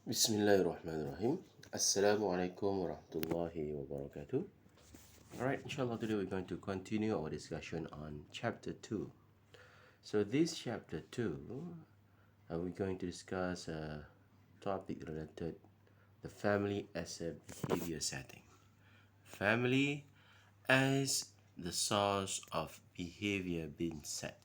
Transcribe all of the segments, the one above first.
Bismillahirrahmanirrahim. Assalamu alaikum warahmatullahi wabarakatuh. Alright, inshallah, today we're going to continue our discussion on chapter 2. So, this chapter 2, we're going to discuss a topic related the family as a behavior setting. Family as the source of behavior being set.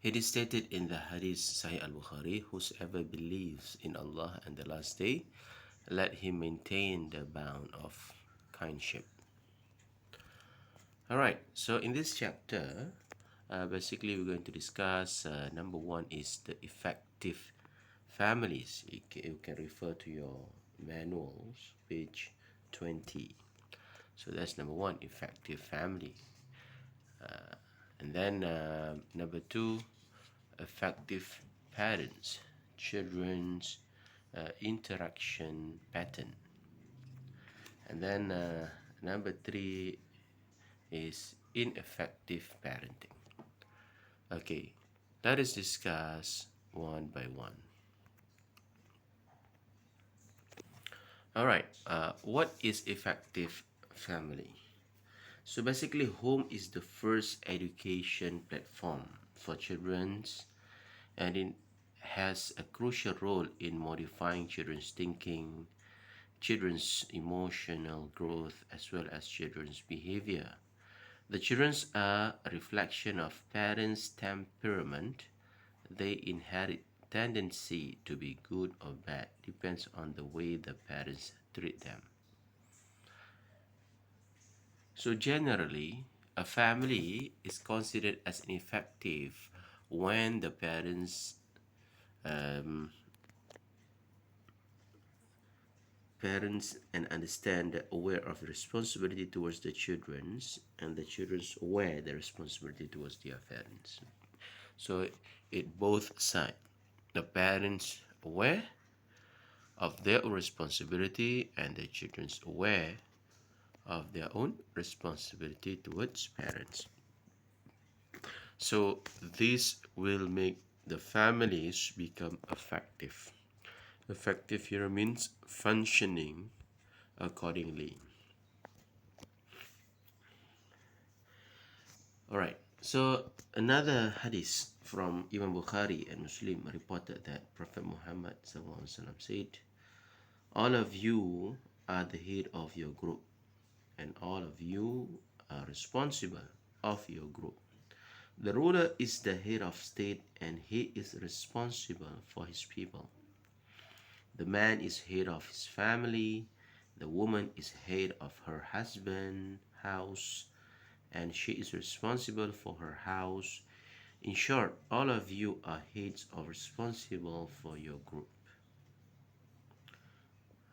It is stated in the Hadith Sahih al-Bukhari, whosoever believes in Allah and the last day, let him maintain the bound of kindship. Alright, so in this chapter, basically we're going to discuss, number one is the effective families. You can refer to your manuals, page 20. So that's number one, effective family. And then number two, effective parents, children's interaction pattern. And then number three is ineffective parenting. Okay, let us discuss one by one. All right, what is effective family? So basically, home is the first education platform for children, and it has a crucial role in modifying children's thinking, children's emotional growth, as well as children's behavior. The children are a reflection of parents' temperament. They inherit tendency to be good or bad, depends on the way the parents treat them. So generally, a family is considered as ineffective when the parents and understand aware of the responsibility towards the children's, and the children's aware the responsibility towards their parents. So it both sides. The parents aware of their own responsibility, and the children's aware of their own responsibility towards parents. So this will make the families become effective. Effective here means functioning accordingly. Alright, so another hadith from Imam Bukhari and Muslim reported that Prophet Muhammad ﷺ said, all of you are the head of your group, and all of you are responsible of your group. The ruler is the head of state, and he is responsible for his people. The man is head of his family, the woman is head of her husband's house, and she is responsible for her house. In short, all of you are heads or responsible for your group.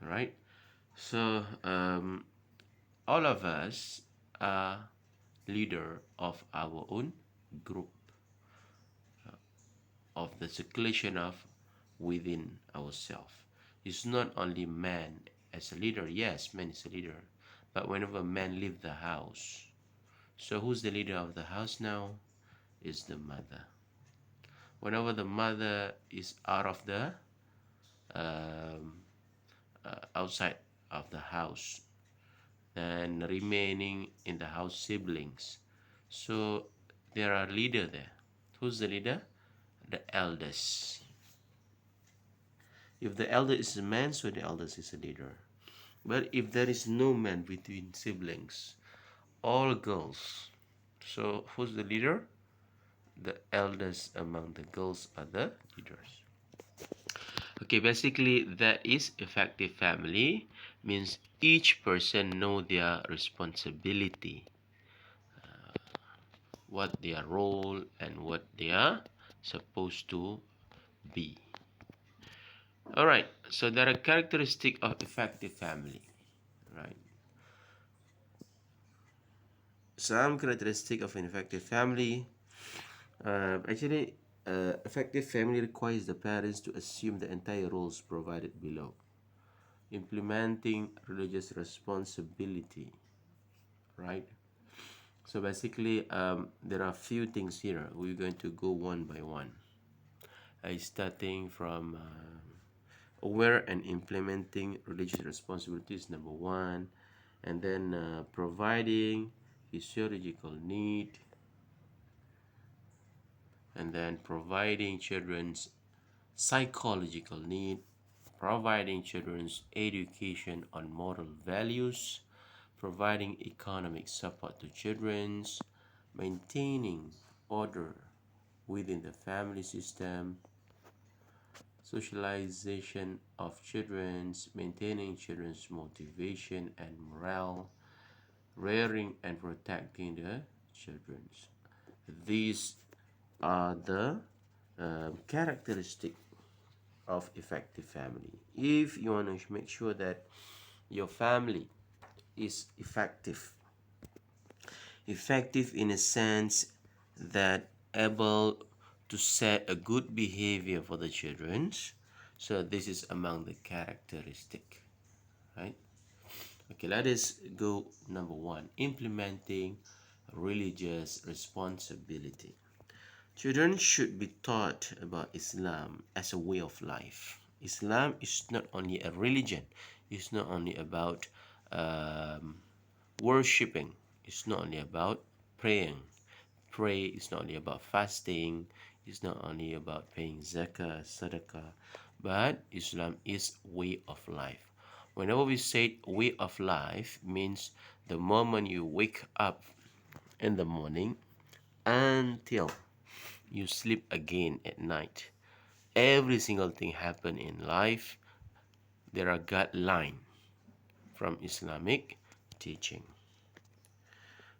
Alright, so all of us are leader of our own group, of the circulation of within ourselves. It's not only man as a leader. Yes, man is a leader, but whenever man leave the house, so who's the leader of the house now? Is the mother. Whenever the mother is out of the outside of the house, and remaining in the house siblings, so there are leader there. Who's the leader? The eldest. If the elder is a man, so the eldest is a leader. But if there is no man between siblings, all girls, so who's the leader? The eldest among the girls are the leaders. Okay, basically that is effective family, means each person know their responsibility, what their role and what they are supposed to be. Alright, so there are characteristics of effective family, right? Some characteristics of an effective family. Effective family requires the parents to assume the entire roles provided below. Implementing religious responsibility, right? So basically, there are a few things here. We're going to go one by one. Starting from aware and implementing religious responsibilities, number one, and then providing physiological need, and then providing children's psychological need, providing children's education on moral values, providing economic support to children's, maintaining order within the family system, socialization of children's, maintaining children's motivation and morale, rearing and protecting the children's. These are the characteristic of effective family. If you want to make sure that your family is effective in a sense that able to set a good behavior for the children, so this is among the characteristic, right? Okay, let us go number one, implementing religious responsibility. Children should be taught about Islam as a way of life. Islam is not only a religion, it's not only about worshipping, it's not only about praying. Pray is not only about fasting, it's not only about paying zakah, sadaqah, but Islam is way of life. Whenever we say way of life, means the moment you wake up in the morning until you sleep again at night. Every single thing happen in life, there are guidelines from Islamic teaching.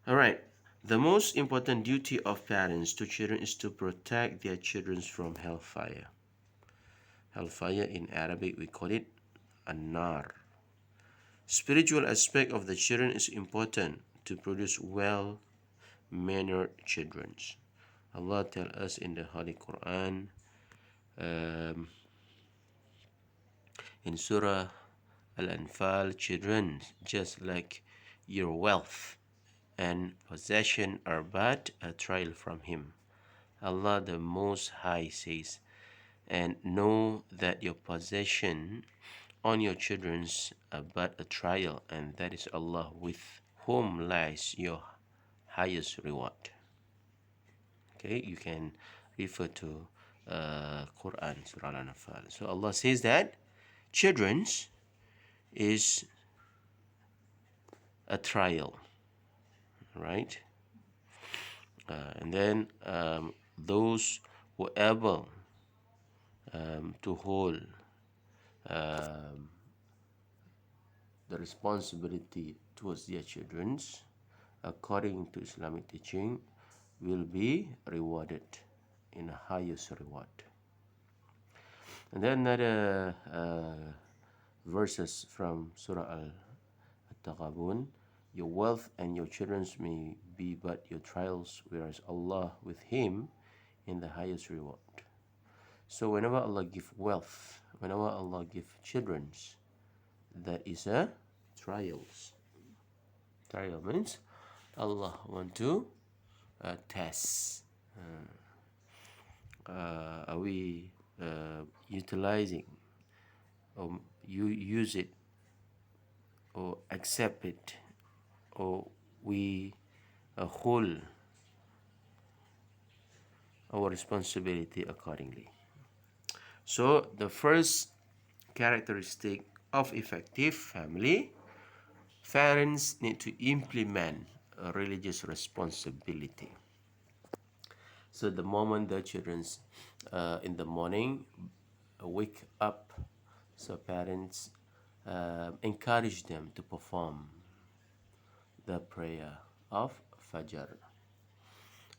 All right. The most important duty of parents to children is to protect their children from hellfire. Hellfire in Arabic we call it an-nar. Spiritual aspect of the children is important to produce well-mannered children. Allah tells us in the Holy Quran, in Surah Al-Anfal, children, just like your wealth and possession, are but a trial from Him. Allah the Most High says, and know that your possession on your children's are but a trial, and that is Allah with whom lies your highest reward. Okay, you can refer to Quran, Surah Al-Anfal. So Allah says that children's is a trial, right? And then those who are able to hold the responsibility towards their children according to Islamic teaching will be rewarded in the highest reward. And then another verses from Surah Al-Taghabun, your wealth and your children may be but your trials, whereas Allah with Him in the highest reward. So whenever Allah give wealth, whenever Allah give children, that is a trials. Trial means Allah want to test. Are we utilizing or you use it or accept it, or we hold our responsibility accordingly. So the first characteristic of effective family, parents need to implement a religious responsibility. So the moment the children in the morning wake up, so parents encourage them to perform the prayer of Fajr,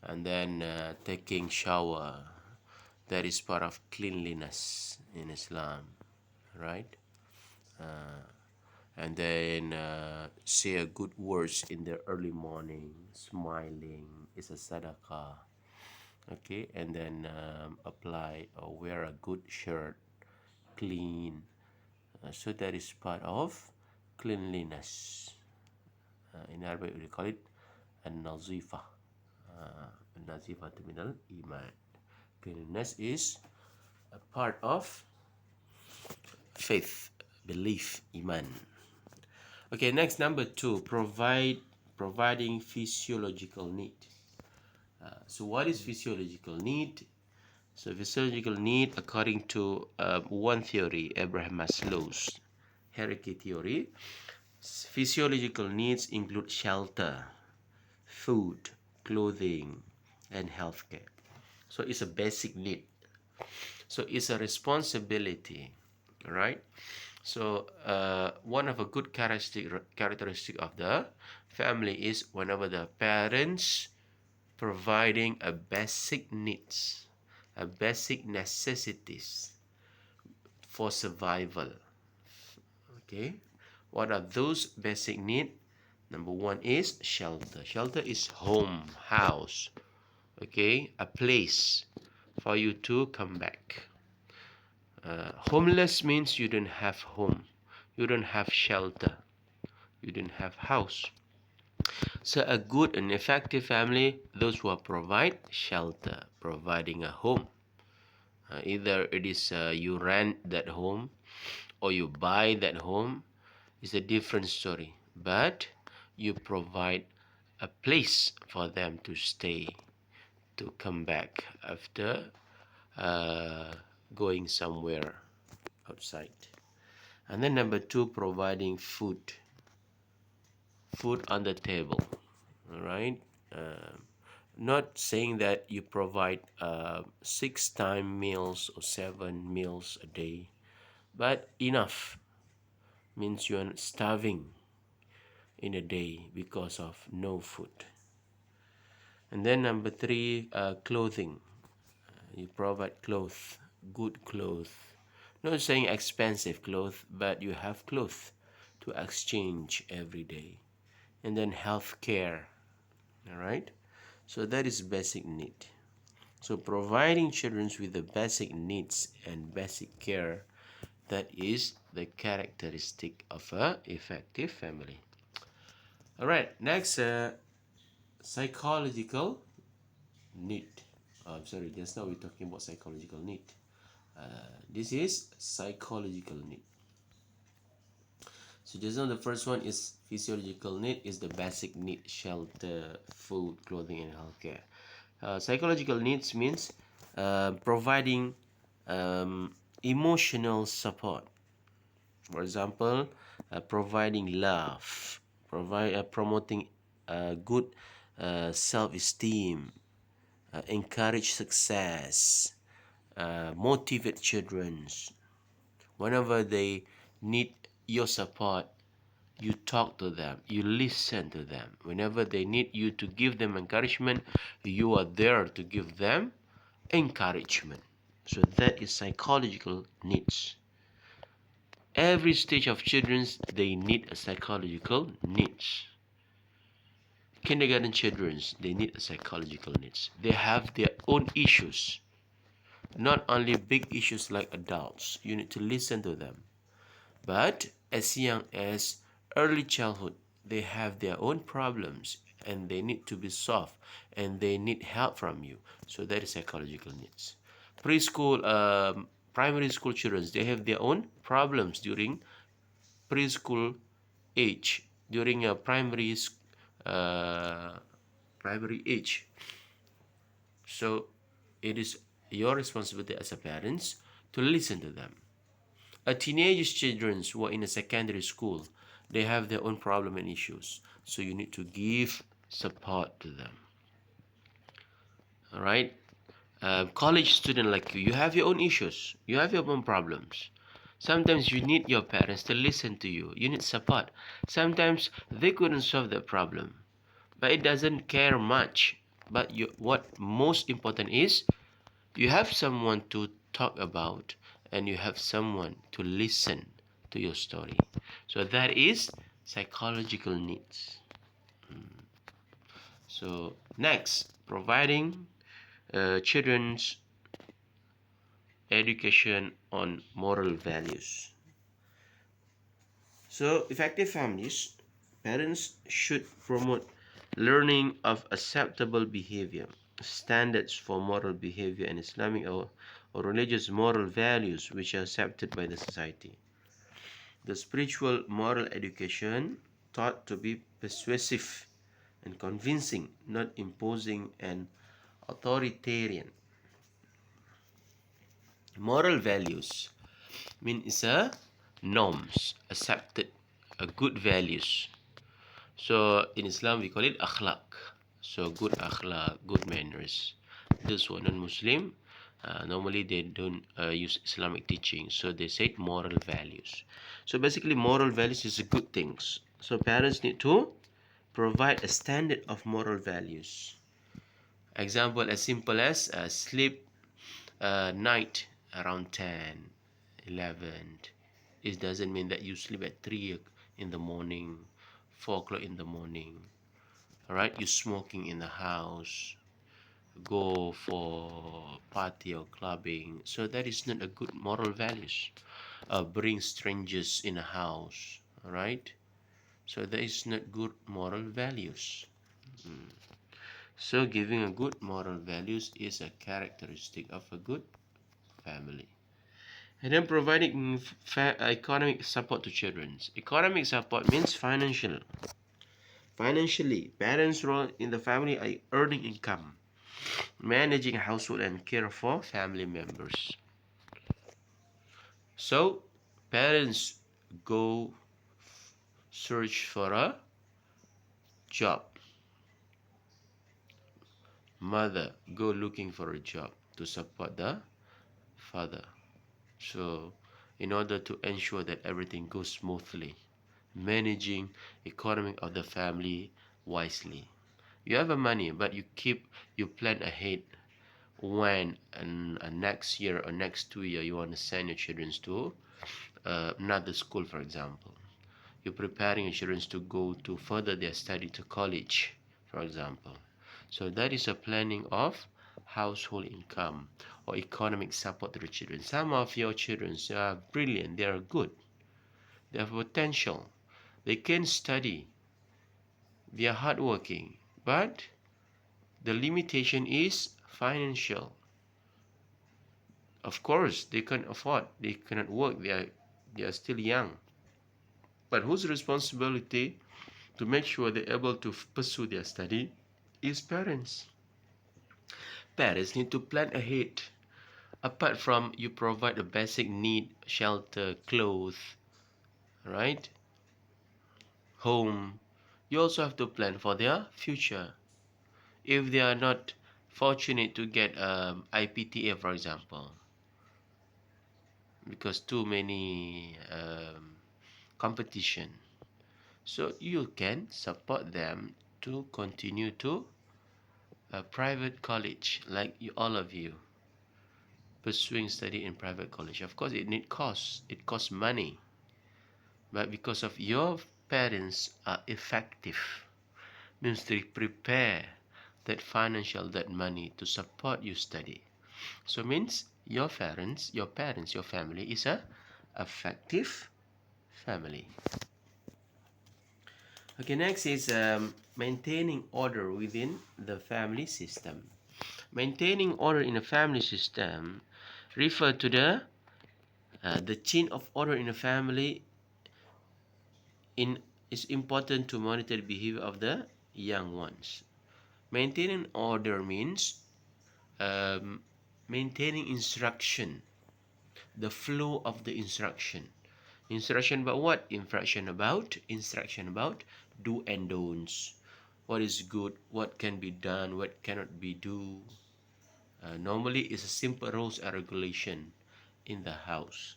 and then taking shower. That is part of cleanliness in Islam, right? And then say a good words in the early morning, smiling is a sadaqah. Okay, and then apply or wear a good shirt, clean. So that is part of cleanliness. In Arabic we call it an-nazifa. An-nazifa minal iman. Cleanliness is a part of faith, belief, iman. Okay, next, number 2, providing physiological need. So what is physiological need? So physiological need, according to one theory, Abraham Maslow's hierarchy theory, physiological needs include shelter, food, clothing, and healthcare. So it's a basic need. So it's a responsibility, right? So one of a good characteristic of the family is whenever the parents providing a basic needs, a basic necessities for survival. Okay, what are those basic needs? Number 1 is shelter. Shelter is home, house, okay, a place for you to come back. Homeless means you don't have home, you don't have shelter, you don't have house. So a good and effective family, those who are provide shelter, providing a home. Either it is you rent that home or you buy that home, is a different story. But you provide a place for them to stay, to come back after going somewhere outside. And then number 2, providing food on the table. All right. Not saying that you provide 6-time meals or 7 meals a day, but enough means you are starving in a day because of no food. And then number 3, clothing. You provide clothes, good clothes. Not saying expensive clothes, but you have clothes to exchange every day. And then health care. All right. So that is basic need. So providing children with the basic needs and basic care, that is the characteristic of a effective family. All right, next, psychological need. I'm sorry, just now we're talking about psychological need. This is psychological need. So just now the first one is physiological need, is the basic need, shelter, food, clothing, and healthcare. Psychological needs means providing emotional support. For example, providing love, promoting good self-esteem, encourage success, motivate children. Whenever they need your support, you talk to them, you listen to them. Whenever they need you to give them encouragement, you are there to give them encouragement. So that is psychological needs. Every stage of children, they need a psychological needs. Kindergarten children, they need a psychological needs. They have their own issues, not only big issues like adults. You need to listen to them. But as young as early childhood, they have their own problems and they need to be solved and they need help from you. So that is psychological needs. Preschool, primary school children, they have their own problems during preschool age, during a primary age. So it is your responsibility as a parents to listen to them. A teenage children who are in a secondary school, they have their own problem and issues. So you need to give support to them. All right. College student like you have your own issues. You have your own problems. Sometimes you need your parents to listen to you. You need support. Sometimes they couldn't solve the problem, but it doesn't care much. But what most important is you have someone to talk about and you have someone to listen to your story. So that is psychological needs. So next, providing children's education on moral values. So effective families, parents should promote learning of acceptable behavior, standards for moral behavior, and Islamic or religious moral values which are accepted by the society. The spiritual moral education taught to be persuasive and convincing, not imposing and authoritarian. Moral values mean it's a norms, accepted, a good values. So in Islam we call it akhlaq. So good akhlaq, good manners. Those who are non-Muslim, normally they don't use Islamic teaching, so they say moral values. So basically, moral values is a good things. So parents need to provide a standard of moral values. Example as simple as sleep night around 10, 11. It doesn't mean that you sleep at 3 in the morning, 4 o'clock in the morning. Alright, you smoking in the house, go for party or clubbing. So that is not a good moral values. Bring strangers in a house. Alright, so that is not good moral values. So giving a good moral values is a characteristic of a good family. And then providing economic support to children. Economic support means financial. Financially, parents' role in the family are earning income, managing household and care for family members. So parents go search for a job. Mother go looking for a job to support the father. So in order to ensure that everything goes smoothly, managing economy of the family wisely. You have a money, but you plan ahead when next year or next 2 year you want to send your children to another school, for example. You're preparing your children to go to further their study to college, for example. So that is a planning of household income or economic support to the children. Some of your children are brilliant, they are good, they have potential, they can study, they are hardworking, but the limitation is financial. Of course, they can't afford, they cannot work, they are still young. But whose responsibility to make sure they're able to pursue their study is parents. Parents need to plan ahead. Apart from you provide a basic need, shelter, clothes, right? Home, you also have to plan for their future. If they are not fortunate to get IPTA, for example, because too many competition, so you can support them to continue to a private college, like all of you pursuing study in private college. Of course, it costs money, but because of your parents are effective, means they prepare that money to support you study. So means your family is a effective family. Okay, next is maintaining order within the family system. Maintaining order in a family system refer to the chain of order in a family. It's important to monitor the behavior of the young ones. Maintaining order means um, maintaining instruction, the flow of the instruction. Instruction about what? Instruction about do and don'ts. What is good, what can be done, what cannot be do. Normally, it's a simple rules and regulation in the house.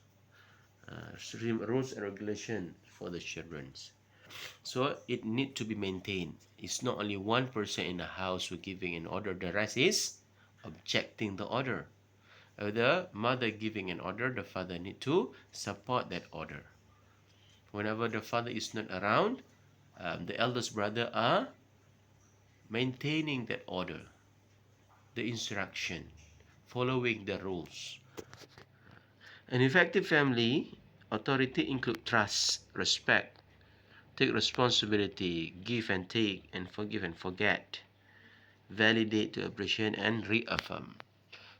Rules and regulation for the children. So it need to be maintained. It's not only one person in the house who giving an order, the rest is objecting the order. The mother giving an order, the father need to support that order. Whenever the father is not around, the eldest brother are maintaining that order, the instruction, following the rules. An effective family authority include trust, respect, take responsibility, give and take, and forgive and forget, validate to appreciate and reaffirm.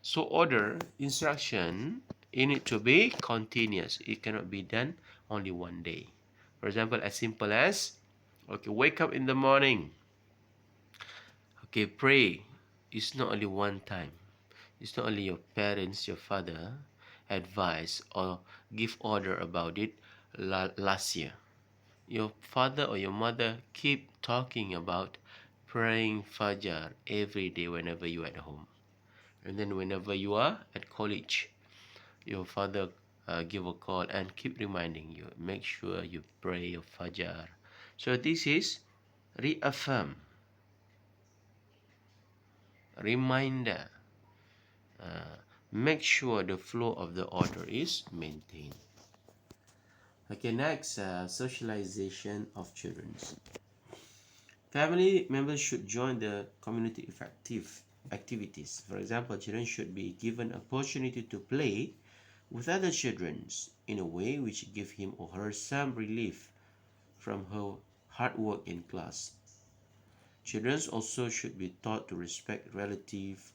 So order, instruction, it need to be continuous. It cannot be done only one day. For example, as simple as, okay, wake up in the morning. Okay, pray. It's not only one time. It's not only your parents, your father advise or give order about it last year. Your father or your mother keep talking about praying Fajr every day whenever you are at home. And then whenever you are at college, your father give a call and keep reminding you, make sure you pray your Fajr. So this is reaffirm, reminder, make sure the flow of the order is maintained. Okay, next, socialization of children. Family members should join the community effective activities. For example, children should be given opportunity to play with other children in a way which give him or her some relief from her hard work in class. Children also should be taught to respect relatives,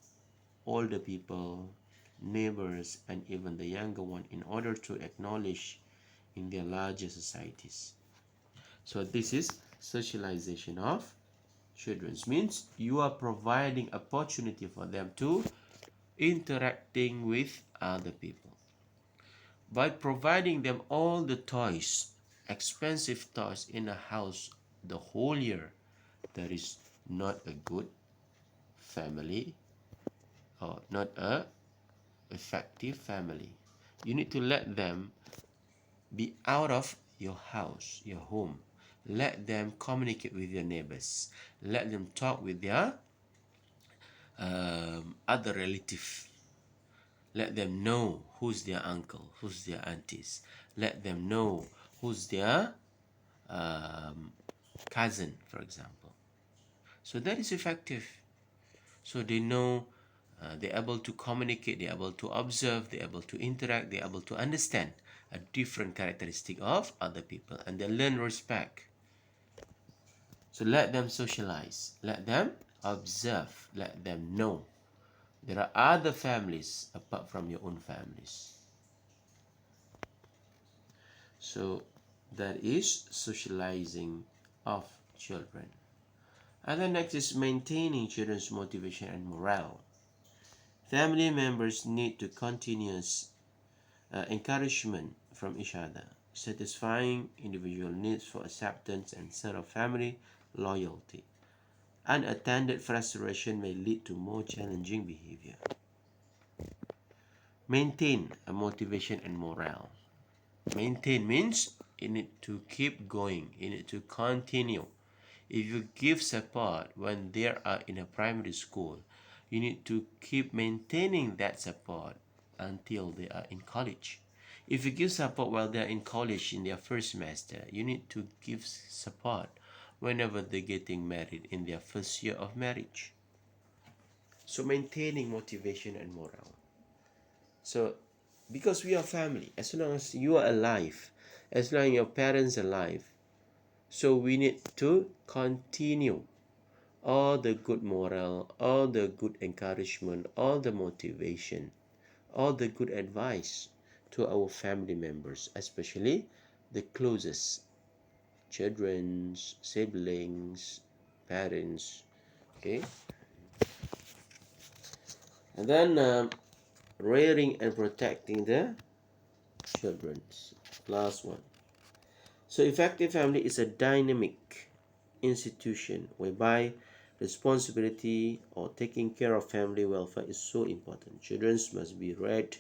older people, neighbors, and even the younger one in order to acknowledge in their larger societies. So this is socialization of children. Means you are providing opportunity for them to interacting with other people. By providing them all the toys, expensive toys in a house the whole year, that is not a good family or not a effective family. You need to let them be out of your house, your home. Let them communicate with your neighbors. Let them talk with their other relative. Let them know who's their uncle, who's their aunties. Let them know who's their um, cousin, for example. So that is effective. So they know, they're able to communicate, they're able to observe, they're able to interact, they're able to understand a different characteristic of other people, and they learn respect. So let them socialize, let them observe, let them know there are other families apart from your own families. So that is socializing of children. And then next is maintaining children's motivation and morale. Family members need to continuous encouragement from each other, satisfying individual needs for acceptance and sense of family loyalty. Unattended frustration may lead to more challenging behavior. Maintain a motivation and morale. Maintain means you need to keep going, you need to continue. If you give support when they are in a primary school, you need to keep maintaining that support until they are in college. If you give support while they are in college in their first semester, you need to give support whenever they're getting married in their first year of marriage. So maintaining motivation and morale. So because we are family, as long as you are alive, as long as your parents are alive, so we need to continue all the good morale, all the good encouragement, all the motivation, all the good advice to our family members, especially the closest children, siblings, parents. Okay, and then rearing and protecting the children. Last one. So effective family is a dynamic institution whereby responsibility or taking care of family welfare is so important. Children must be reared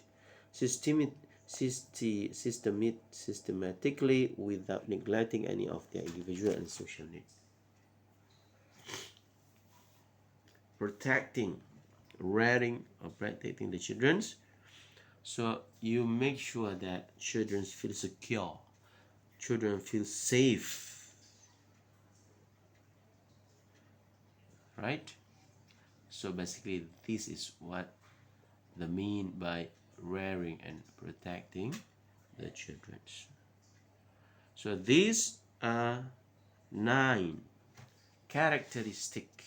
systematically without neglecting any of their individual and social needs. Protecting, rearing or protecting the children. So you make sure that children feel secure, children feel safe, right? So basically this is what the mean by rearing and protecting the children. So these are 9 characteristics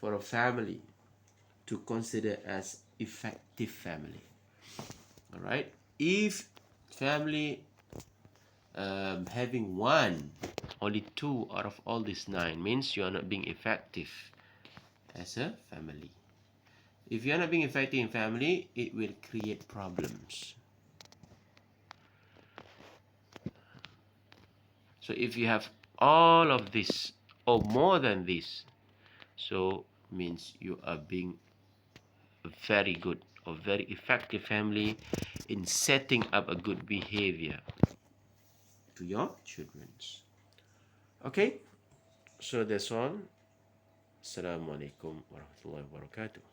for a family to consider as effective family. All right, if family having one, only two out of all these nine means you are not being effective as a family. If you are not being effective in family, it will create problems. So if you have all of this or more than this, so means you are being a very good or very effective family in setting up a good behavior to your children. Okay, so that's all. Assalamualaikum warahmatullahi wabarakatuh.